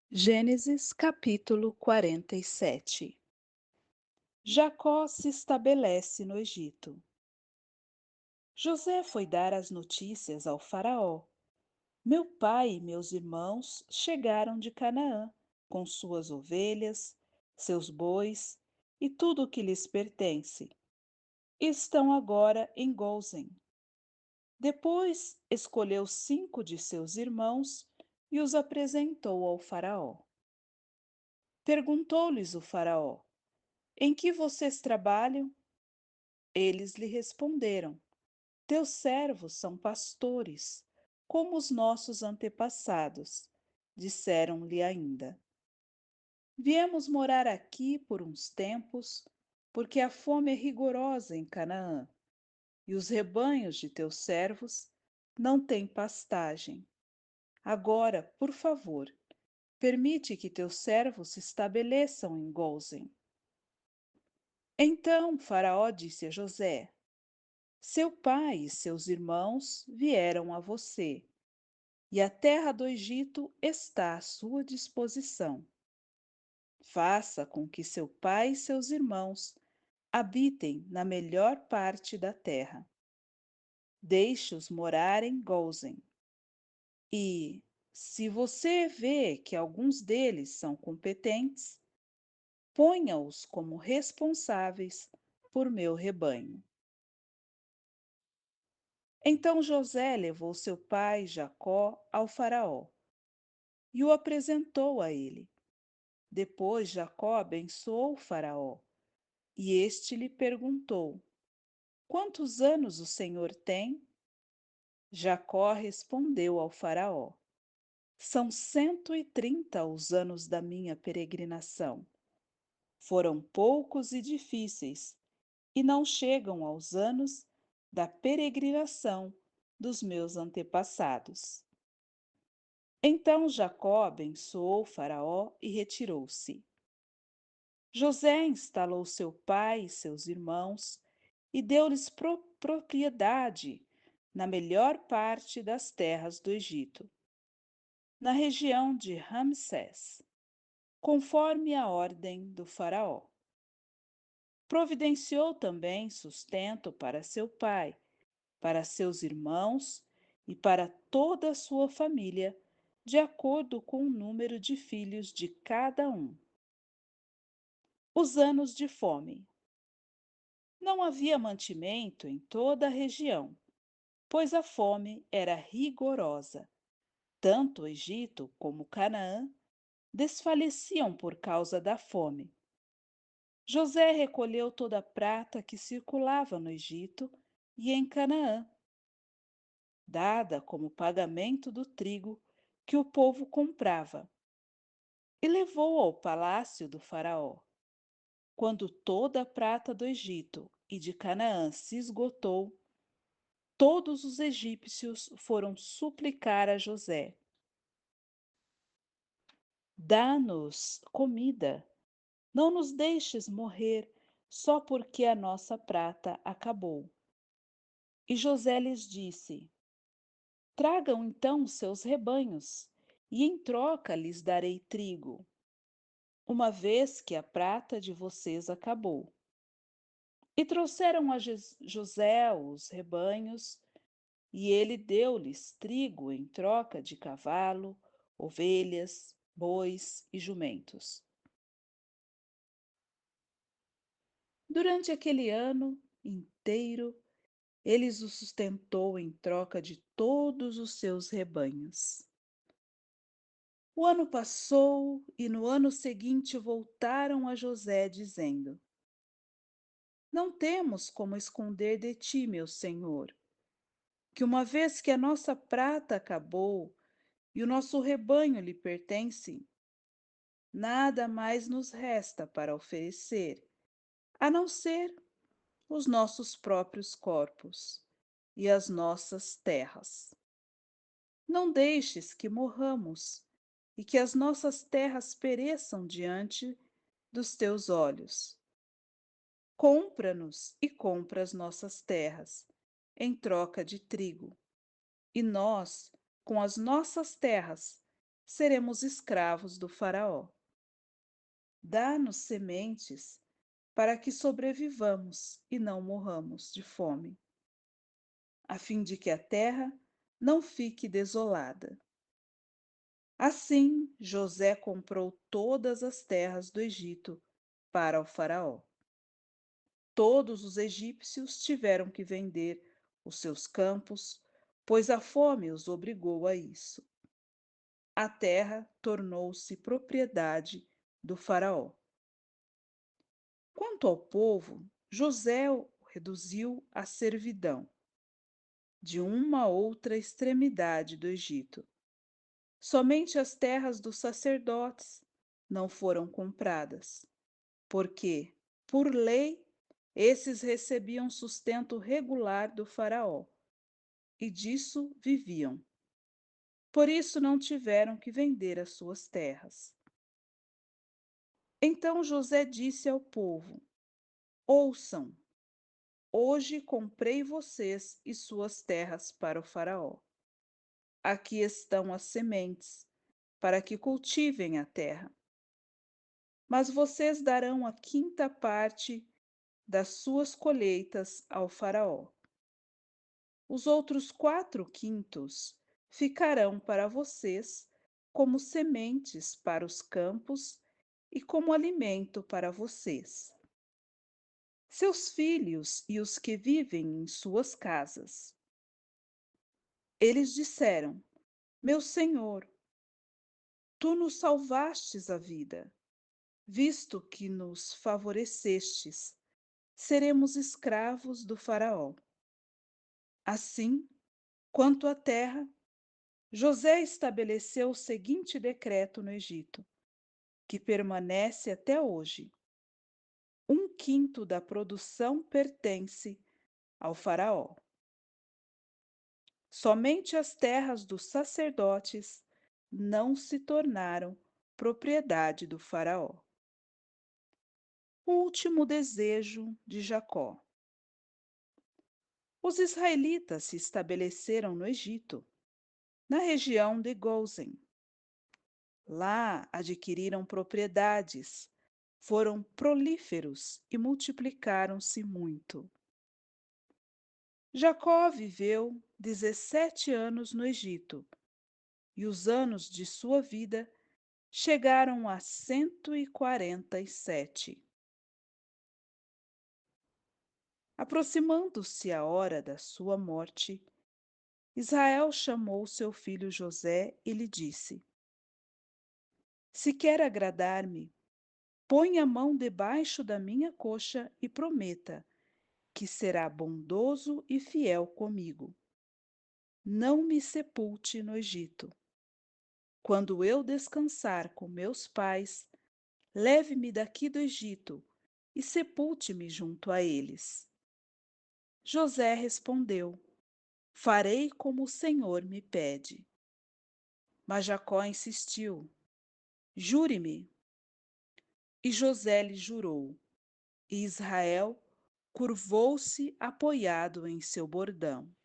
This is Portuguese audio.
Gênesis capítulo 47. Jacó se estabelece no Egito. José foi dar as notícias ao faraó. Meu pai e meus irmãos chegaram de Canaã, com suas ovelhas, seus bois e tudo o que lhes pertence. E estão agora em Gósen. Depois escolheu 5 de seus irmãos e os apresentou ao faraó. Perguntou-lhes o faraó: Em que vocês trabalham? Eles lhe responderam: Teus servos são pastores, como os nossos antepassados. Disseram-lhe ainda: Viemos morar aqui por uns tempos, porque a fome é rigorosa em Canaã, e os rebanhos de teus servos não têm pastagem. Agora, por favor, permite que teus servos se estabeleçam em Gósen. Então Faraó disse a José: Seu pai e seus irmãos vieram a você, e a terra do Egito está à sua disposição. Faça com que seu pai e seus irmãos habitem na melhor parte da terra. Deixe-os morar em Gósen. E, se você vê que alguns deles são competentes, ponha-os como responsáveis por meu rebanho. Então José levou seu pai Jacó ao faraó e o apresentou a ele. Depois Jacó abençoou o faraó, e este lhe perguntou: Quantos anos o senhor tem? Jacó respondeu ao faraó: São 130 os anos da minha peregrinação. Foram poucos e difíceis, e não chegam aos anos da peregrinação dos meus antepassados. Então Jacó abençoou Faraó e retirou-se. José instalou seu pai e seus irmãos e deu-lhes propriedade na melhor parte das terras do Egito, na região de Ramsés, conforme a ordem do faraó. Providenciou também sustento para seu pai, para seus irmãos e para toda a sua família, de acordo com o número de filhos de cada um. Os anos de fome. Não havia mantimento em toda a região, pois a fome era rigorosa. Tanto o Egito como Canaã desfaleciam por causa da fome. José recolheu toda a prata que circulava no Egito e em Canaã, dada como pagamento do trigo que o povo comprava, e levou ao palácio do faraó. Quando toda a prata do Egito e de Canaã se esgotou, todos os egípcios foram suplicar a José: Dá-nos comida, não nos deixes morrer só porque a nossa prata acabou. E José lhes disse: Tragam então seus rebanhos, e em troca lhes darei trigo, uma vez que a prata de vocês acabou. E trouxeram a José os rebanhos, e ele deu-lhes trigo em troca de cavalo, ovelhas, bois e jumentos. Durante aquele ano inteiro, eles o sustentou em troca de todos os seus rebanhos. O ano passou e no ano seguinte voltaram a José, dizendo: Não temos como esconder de ti, meu senhor, que uma vez que a nossa prata acabou e o nosso rebanho lhe pertence, nada mais nos resta para oferecer, a não ser os nossos próprios corpos e as nossas terras. Não deixes que morramos e que as nossas terras pereçam diante dos teus olhos. Compra-nos e compra as nossas terras, em troca de trigo, e nós, com as nossas terras, seremos escravos do Faraó. Dá-nos sementes para que sobrevivamos e não morramos de fome, a fim de que a terra não fique desolada. Assim, José comprou todas as terras do Egito para o Faraó. Todos os egípcios tiveram que vender os seus campos, pois a fome os obrigou a isso. A terra tornou-se propriedade do Faraó. Quanto ao povo, José o reduziu à servidão, de uma outra extremidade do Egito. Somente as terras dos sacerdotes não foram compradas, porque, por lei, esses recebiam sustento regular do Faraó, e disso viviam. Por isso não tiveram que vender as suas terras. Então José disse ao povo: Ouçam, hoje comprei vocês e suas terras para o Faraó. Aqui estão as sementes, para que cultivem a terra. Mas vocês darão a quinta parte das suas colheitas ao Faraó. Os outros 4/5 ficarão para vocês como sementes para os campos e como alimento para vocês, seus filhos e os que vivem em suas casas. Eles disseram: Meu senhor, tu nos salvastes a vida, visto que nos favorecestes, seremos escravos do Faraó. Assim, quanto à terra, José estabeleceu o seguinte decreto no Egito, que permanece até hoje: 1/5 da produção pertence ao Faraó. Somente as terras dos sacerdotes não se tornaram propriedade do Faraó. O último desejo de Jacó. Os israelitas se estabeleceram no Egito, na região de Gósen. Lá adquiriram propriedades, foram prolíferos e multiplicaram-se muito. Jacó viveu 17 anos no Egito, e os anos de sua vida chegaram a 147. Aproximando-se a hora da sua morte, Israel chamou seu filho José e lhe disse: Se quer agradar-me, põe a mão debaixo da minha coxa e prometa que será bondoso e fiel comigo. Não me sepulte no Egito. Quando eu descansar com meus pais, leve-me daqui do Egito e sepulte-me junto a eles. José respondeu: Farei como o Senhor me pede. Mas Jacó insistiu: Jure-me. E José lhe jurou, e Israel curvou-se apoiado em seu bordão.